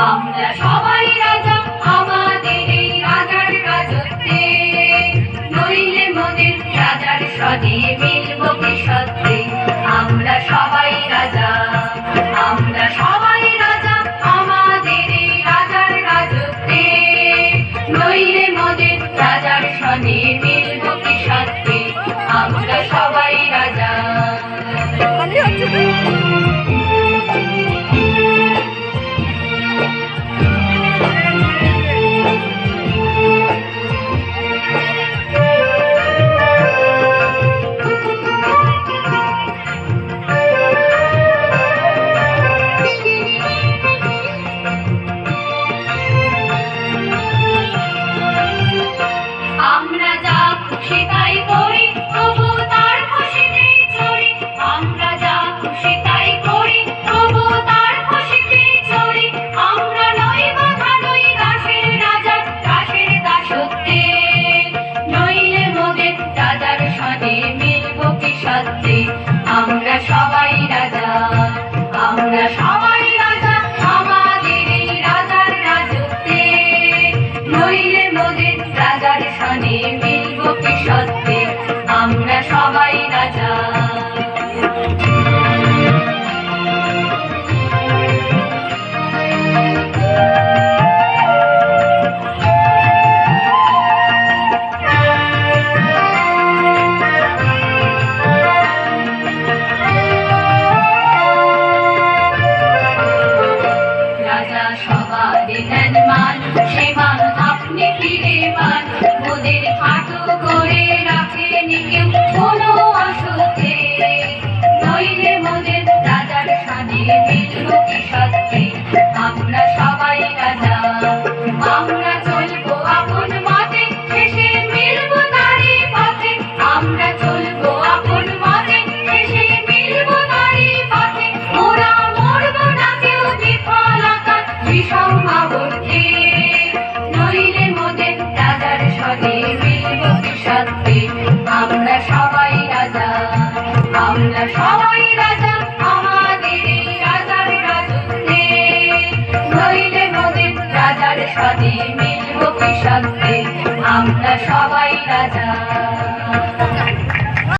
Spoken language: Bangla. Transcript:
আমরা সবাই রাজা আমাদের এই রাজার রাজত্বে, নইলে মোদের রাজার সনে মিলব কি সত্যে। আমরা সবাই রাজা, আমরা সবাই রাজা আমাদের এই রাজার রাজত্বে, নইলে মোদের রাজার সনে মিলব কি সত্যে। আমরা সবাই রাজা। আমরা যা খুশি তাই করি, তবু তার খুশিতেই চড়ি। আমরা যা খুশি তাই করি, তবু তার খুশিতেই চড়ি। আমরা নই বাধা, নই দাসের রাজা, দাসের দাসত্বে, নইলে মোদের রাজার সনে মিলব কি সত্যে। আমরা সবাই রাজা, আমরা সবাই রাজা আমাদের এই রাজার রাজত্বে, নইলে মোদের রাজার সনে মিলব কি সত্যে। আমরা সবাই রাজা। রাজা সবারই দেন মান, সে মান আপনি ফিরে পান। মোদের খাটো করে রাখেনি কেউ কোনো অসুখে, নইলে মোদের রাজার সনে মিলব কি সত্যে। আমরা সবাই রাজা, আমরা চলবো আপন মতে, শেষে মিলব তারই পথে। আমরা চলবো আপন মতে, শেষে মিলব তারই পথে। মোরা মরব না কেউ বিফলতা বিষম আবর্তে, নইলে মোদের রাজার সনে মিলব কি সত্যে। আমরা সবাই রাজা, আমরা সবাই রাজা আমাদের এই রাজার রাজত্বে, নইলে মোদের রাজার সনে মিলব কি সত্যে। আমরা সবাই রাজা।